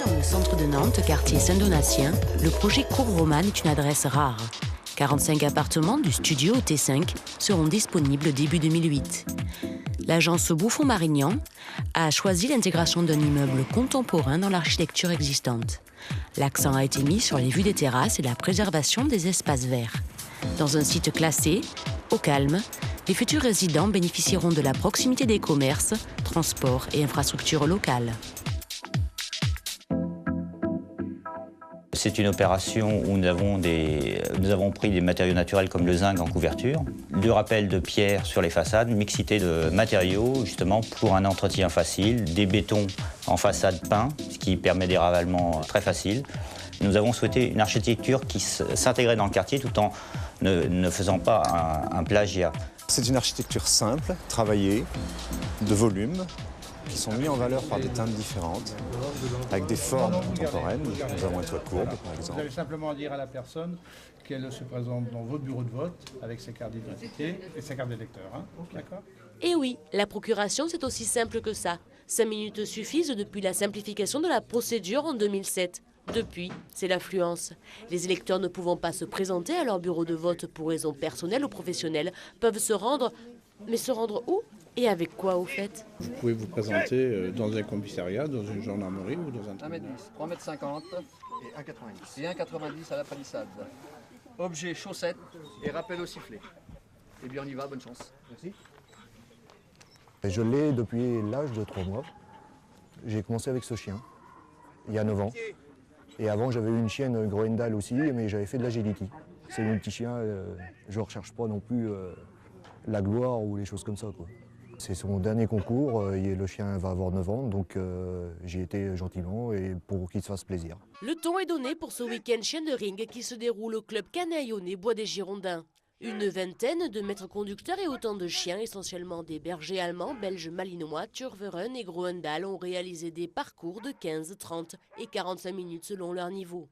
dans le centre de Nantes, quartier Saint-Donatien, le projet Cour Romane est une adresse rare. 45 appartements du studio T5 seront disponibles début 2008. L'agence Bouffon-Marignan a choisi l'intégration d'un immeuble contemporain dans l'architecture existante. L'accent a été mis sur les vues des terrasses et la préservation des espaces verts. Dans un site classé, au calme, les futurs résidents bénéficieront de la proximité des commerces, transports et infrastructures locales. C'est une opération où nous avons pris des matériaux naturels comme le zinc en couverture, du rappel de pierre sur les façades, mixité de matériaux justement pour un entretien facile, des bétons en façade peints, ce qui permet des ravalements très faciles. Nous avons souhaité une architecture qui s'intégrait dans le quartier tout en ne faisant pas un plagiat. C'est une architecture simple, travaillée, de volume, qui sont mis en valeur par des teintes différentes, avec des formes contemporaines. Nous avons un toit courbe, par exemple. Vous allez simplement dire à la personne qu'elle se présente dans votre bureau de vote avec ses cartes d'identité et ses cartes d'électeur. Hein. D'accord ? Et oui, la procuration, c'est aussi simple que ça. 5 minutes suffisent depuis la simplification de la procédure en 2007. Depuis, c'est l'affluence. Les électeurs ne pouvant pas se présenter à leur bureau de vote pour raisons personnelles ou professionnelles peuvent se rendre. Mais se rendre où ? Et avec quoi, au fait ? Vous pouvez vous présenter dans un commissariat, dans une gendarmerie ou dans un... 1m10, 3m50 et 1,90. Et 1,90 à la palissade. Objet, chaussettes et rappel au sifflet. Et bien on y va, bonne chance. Merci. Je l'ai depuis l'âge de 3 mois. J'ai commencé avec ce chien, il y a 9 ans. Et avant, j'avais eu une chienne Groendal aussi, mais j'avais fait de l'agility. C'est mon petit chien, je ne recherche pas non plus la gloire ou les choses comme ça, quoi. C'est son dernier concours, le chien va avoir 9 ans, donc j'y étais gentiment et pour qu'il se fasse plaisir. Le ton est donné pour ce week-end chien de ring qui se déroule au club canaillonais Bois des Girondins. Une vingtaine de maîtres conducteurs et autant de chiens, essentiellement des bergers allemands, belges, malinois, Turveren et Groendal, ont réalisé des parcours de 15, 30 et 45 minutes selon leur niveau.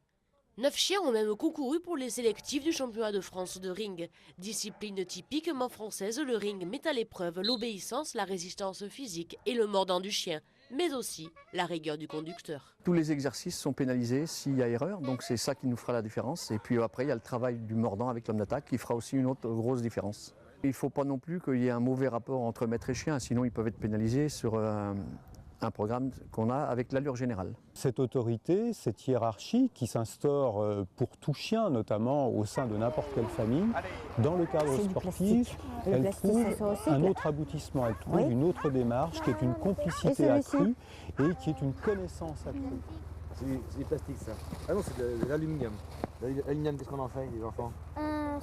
9 chiens ont même concouru pour les sélectifs du championnat de France de ring. Discipline typiquement française, le ring met à l'épreuve l'obéissance, la résistance physique et le mordant du chien, mais aussi la rigueur du conducteur. Tous les exercices sont pénalisés s'il y a erreur, donc c'est ça qui nous fera la différence. Et puis après, il y a le travail du mordant avec l'homme d'attaque qui fera aussi une autre grosse différence. Il ne faut pas non plus qu'il y ait un mauvais rapport entre maître et chien, sinon ils peuvent être pénalisés sur un programme qu'on a avec l'allure générale. Cette autorité, cette hiérarchie qui s'instaure pour tout chien, notamment au sein de n'importe quelle famille, dans le cadre sportif, elle trouve un autre aboutissement, elle trouve une autre démarche qui est une complicité accrue et qui est une connaissance accrue. C'est du plastique ça. Ah non, c'est de l'aluminium. L'aluminium, qu'est-ce qu'on en fait les enfants?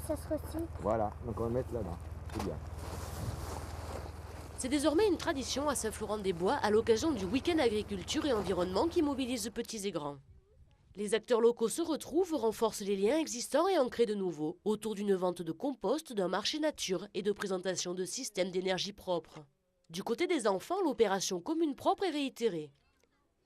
Ça se recycle. Voilà, donc on va le mettre là-bas. C'est bien. C'est désormais une tradition à Saint-Florent-des-Bois à l'occasion du week-end agriculture et environnement qui mobilise petits et grands. Les acteurs locaux se retrouvent, renforcent les liens existants et en créent de nouveaux, autour d'une vente de compost, d'un marché nature et de présentation de systèmes d'énergie propre. Du côté des enfants, l'opération Commune propre est réitérée.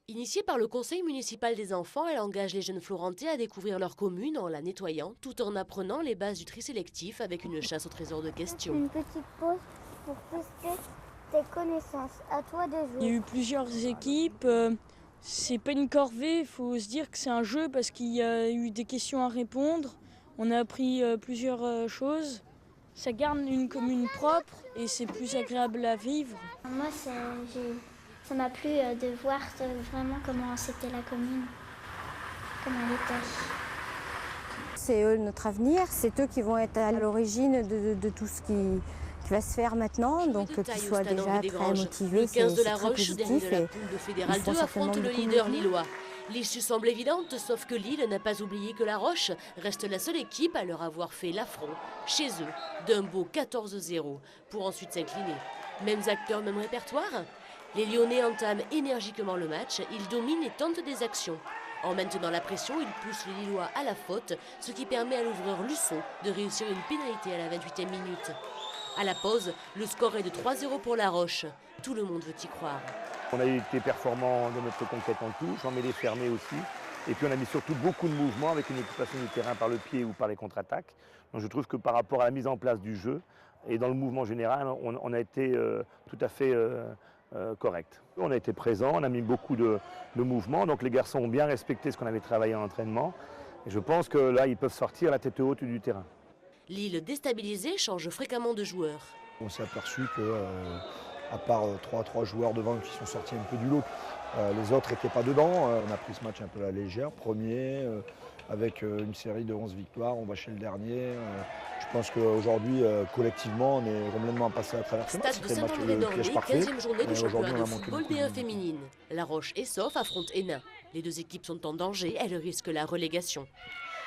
Initiée par le conseil municipal des enfants, elle engage les jeunes Florentais à découvrir leur commune en la nettoyant, tout en apprenant les bases du tri sélectif avec une chasse au trésor de questions. Une petite pause pour tester tes connaissances. À toi de jouer. Il y a eu plusieurs équipes. C'est pas une corvée, il faut se dire que c'est un jeu parce qu'il y a eu des questions à répondre. On a appris plusieurs choses. Ça garde une commune propre et c'est plus agréable à vivre. Moi, ça m'a plu de voir vraiment comment c'était la commune, comment elle était. C'est eux notre avenir, c'est eux qui vont être à l'origine de tout ce qui va se faire maintenant, donc qu'ils soient déjà très motivés, c'est très positif. La poule de Fédéral 2 affronte le leader lillois. L'issue semble évidente, sauf que Lille n'a pas oublié que La Roche reste la seule équipe à leur avoir fait l'affront, chez eux, d'un beau 14-0, pour ensuite s'incliner. Mêmes acteurs, même répertoire. Les Lyonnais entament énergiquement le match, ils dominent et tentent des actions. En maintenant la pression, ils poussent les Lillois à la faute, ce qui permet à l'ouvreur Luçon de réussir une pénalité à la 28e minute. À la pause, le score est de 3-0 pour La Roche. Tout le monde veut y croire. On a été performants dans notre conquête en touche, en mêlée fermée aussi. Et puis on a mis surtout beaucoup de mouvements avec une occupation du terrain par le pied ou par les contre-attaques. Donc je trouve que par rapport à la mise en place du jeu et dans le mouvement général, on a été tout à fait correcte. On a été présents, on a mis beaucoup de mouvements, donc les garçons ont bien respecté ce qu'on avait travaillé en entraînement. Et je pense que là, ils peuvent sortir la tête haute du terrain. Lille déstabilisée change fréquemment de joueurs. On s'est aperçu que, à part 3 joueurs devant qui sont sortis un peu du lot, les autres n'étaient pas dedans. On a pris ce match un peu à la légère, premier, avec une série de 11 victoires. On va chez le dernier. Je pense qu'aujourd'hui, collectivement, on est complètement passé à travers ce match. Stade de Saint-André-d'Ornay, 15e journée du championnat de football B1 féminine. La Roche et Sof affrontent Hénin. Les deux équipes sont en danger, elles risquent la relégation.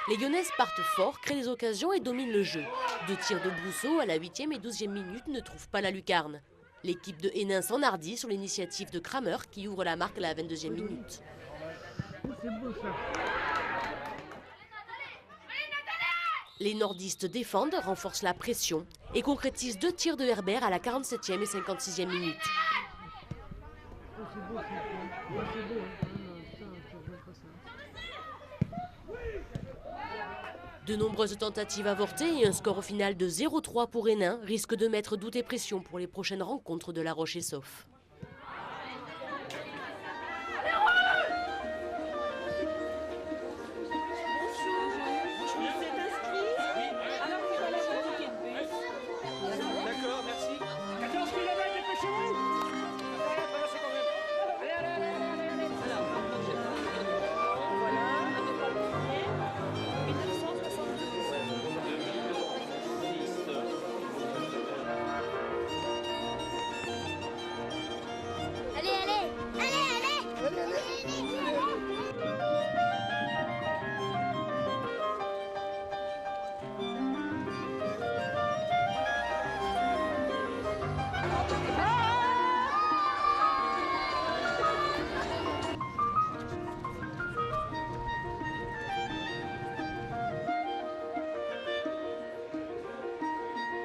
Les Lyonnaises partent fort, créent des occasions et dominent le jeu. 2 tirs de Brousseau à la 8e et 12e minute ne trouvent pas la lucarne. L'équipe de Hénin s'enhardit sur l'initiative de Kramer qui ouvre la marque à la 22e minute. Les nordistes défendent, renforcent la pression et concrétisent 2 tirs de Herbert à la 47e et 56e minute. De nombreuses tentatives avortées et un score au final de 0-3 pour Hénin risquent de mettre doute et pression pour les prochaines rencontres de La Roche et Sof.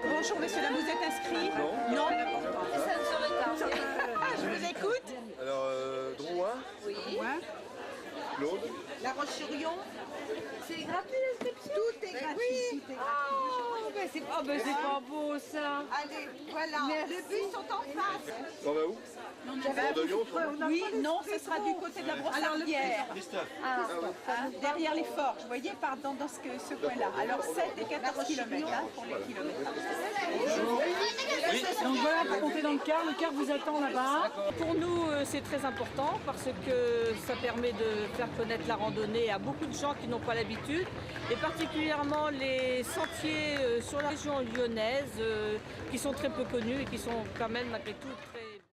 Bonjour messieurs, là vous êtes inscrits? Non. Je vous écoute. Alors, Drouin? Oui. Claude? La Roche-sur-Yon? C'est gratuit l'inscription? Tout est gratuit. Oui. Oh, ben c'est pas beau ça. Allez, voilà. Merci. Les bus sont en face. On va où? Oui, non, ce sera du côté de la Brossardière. Derrière les forges, vous voyez, dans ce coin-là. Alors 7 et 14 km pour les kilomètres. Donc voilà, pour monter dans le car vous attend là-bas. Pour nous, c'est très important parce que ça permet de faire connaître la randonnée à beaucoup de gens qui n'ont pas l'habitude, et particulièrement les sentiers sur la région lyonnaise qui sont très peu connus et qui sont quand même malgré tout très...